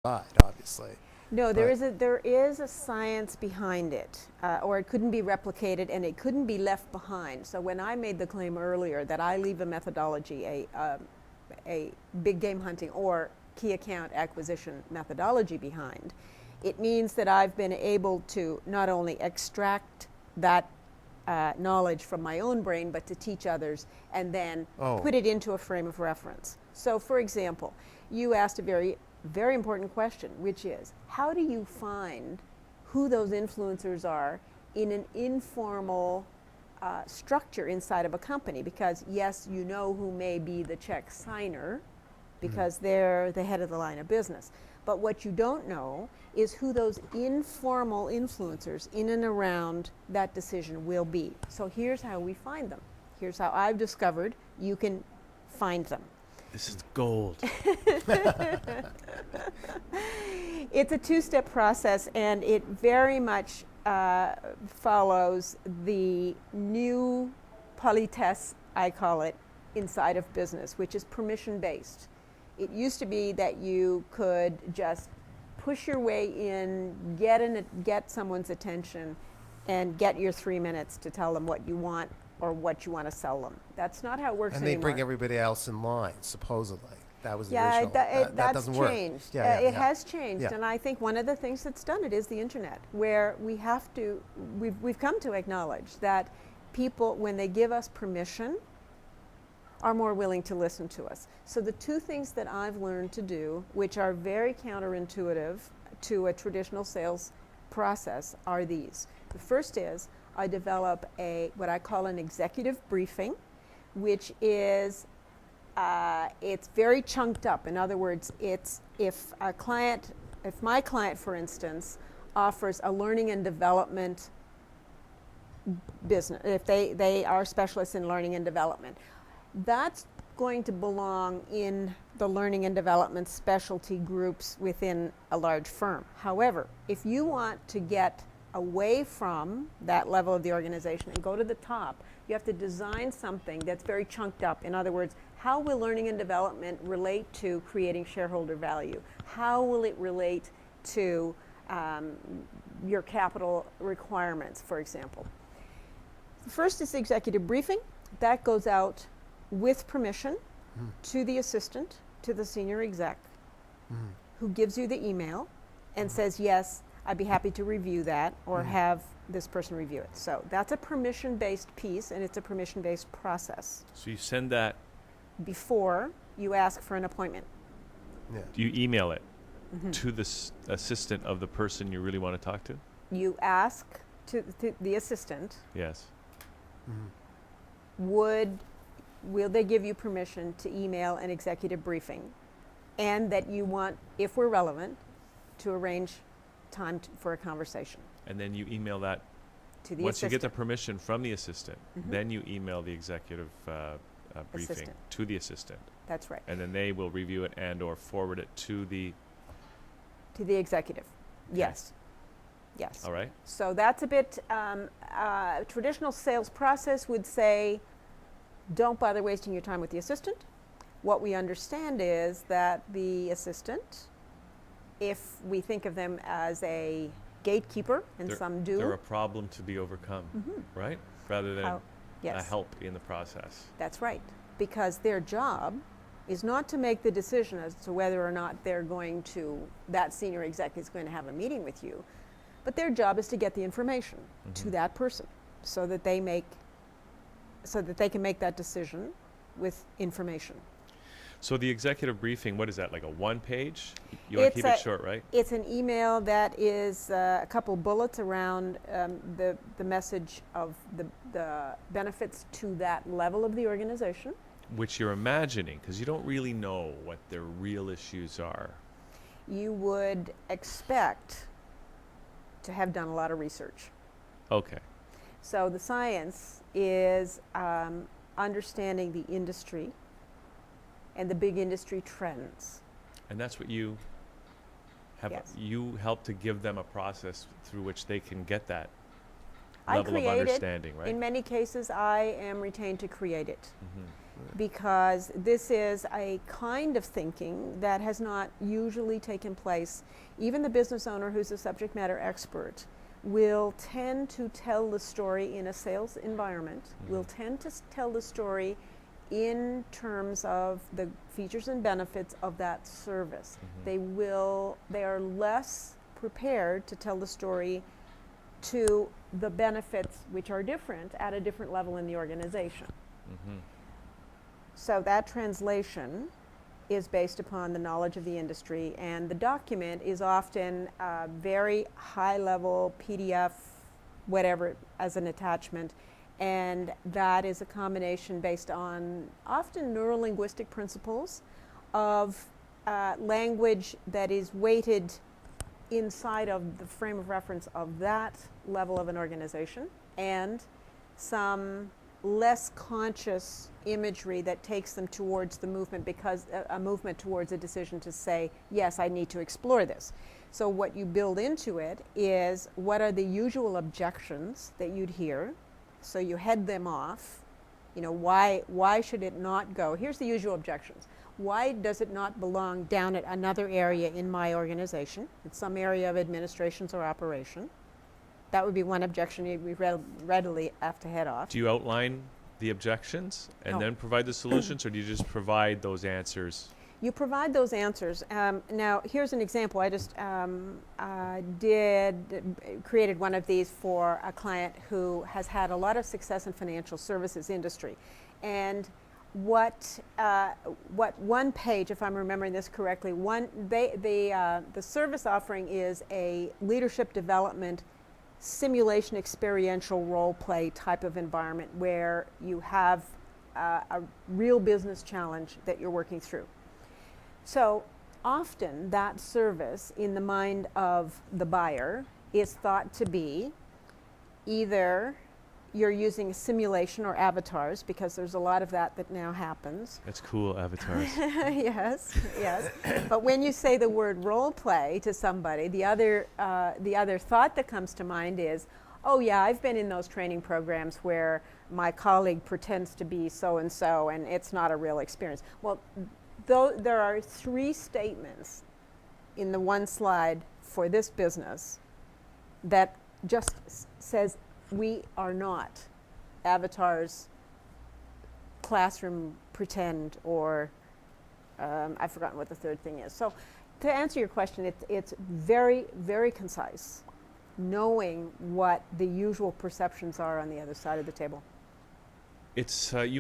obviously. No, But there is a science behind it, or it couldn't be replicated and it couldn't be left behind. So when I made the claim earlier that I leave a methodology, a big game hunting or key account acquisition methodology behind, it means that I've been able to not only extract that knowledge from my own brain, but to teach others and then put it into a frame of reference. So, for example, you asked a very important question, which is how do you find who those influencers are in an informal structure inside of a company? Because yes, you know who may be the check signer because they're the head of the line of business. But what you don't know is who those informal influencers in and around that decision will be. So here's how we find them. Here's how I've discovered you can find them. This is gold. It's a two-step process, and it very much follows the new politesse, I call it, inside of business, which is permission-based. It used to be that you could just push your way in, get someone's attention, and get your 3 minutes to tell them what you want or what you want to sell them. That's not how it works anymore. And they bring everybody else in line, supposedly. That was the Yeah, original. that's that doesn't work. changed. It has changed, Yeah. and I think one of the things that's done it is the internet, where we've come to acknowledge that people, when they give us permission, are more willing to listen to us. So the two things that I've learned to do, which are very counterintuitive to a traditional sales process, are these. The first is I develop what I call an executive briefing, which is it's very chunked up. In other words, it's if my client, for instance, offers a learning and development business, if they are specialists in learning and development, that's going to belong in the learning and development specialty groups within a large firm. However, if you want to get away from that level of the organization and go to the top, you have to design something that's very chunked up. In other words, how will learning and development relate to creating shareholder value? How will it relate to your capital requirements, for example? The first is the executive briefing. That goes out with permission to the assistant, to the senior exec, who gives you the email and says, yes, I'd be happy to review that or have this person review it. So that's a permission-based piece, and it's a permission-based process. So you send that before you ask for an appointment. Yeah. Do you email it to the assistant of the person you really want to talk to? You ask to the assistant, Yes. will they give you permission to email an executive briefing, and that you want, if we're relevant, to arrange time for a conversation. And then you email that to the once assistant. you get the permission from the assistant, then you email the executive briefing Assistant. to the assistant. That's right. And then they will review it and or forward it to the... To the executive. Yes. Yes. All right. So that's a bit, traditional sales process would say, don't bother wasting your time with the assistant. What we understand is that the assistant, if we think of them as a gatekeeper, and some do. They're a problem to be overcome, right? Rather than a Yes, help in the process. that's right. Because their job is not to make the decision as to whether or not that senior exec is going to have a meeting with you, but their job is to get the information to that person so that they can make that decision with information. So the executive briefing, what is that, like a one-page? You want to keep it short, right? It's an email that is a couple bullets around the message of the benefits to that level of the organization. Which you're imagining, because you don't really know what their real issues are. You would expect to have done a lot of research. Okay. So the science is understanding the industry and the big industry trends. And that's what you have. Yes. You help to give them a process through which they can get that I level of create it. understanding, right? In many cases, I am retained to create it. because this is a kind of thinking that has not usually taken place. Even the business owner who's a subject matter expert will tend to tell the story in a sales environment, will tend to tell the story in terms of the features and benefits of that service. They are less prepared to tell the story to the benefits, which are different at a different level in the organization. So that translation is based upon the knowledge of the industry, and the document is often very high level PDF, whatever, as an attachment, and that is a combination based on often neurolinguistic principles of language that is weighted inside of the frame of reference of that level of an organization, and some less conscious imagery that takes them towards the movement, because a movement towards a decision to say, yes, I need to explore this. So what you build into it is, what are the usual objections that you'd hear? So you head them off. You know, why should it not go? Here's the usual objections. Why does it not belong down at another area in my organization, in some area of administrations or operation? That would be one objection we readily have to head off. Do you outline the objections and No. then provide the solutions, or do you just provide those answers? You provide those answers. Now, here's an example. I just created one of these for a client who has had a lot of success in financial services industry. And what one page, if I'm remembering this correctly, the service offering is a leadership development simulation experiential role play type of environment where you have a real business challenge that you're working through. So often that service in the mind of the buyer is thought to be either you're using simulation or avatars, because there's a lot of that now happens. That's cool, avatars. Yes. But when you say the word role play to somebody, the other thought that comes to mind is, oh yeah, I've been in those training programs where my colleague pretends to be so and so, and it's not a real experience. Well, though there are 3 statements in the one slide for this business that just says, we are not avatars, classroom pretend, or I've forgotten what the third thing is. So to answer your question, it's very, very concise, knowing what the usual perceptions are on the other side of the table. It's you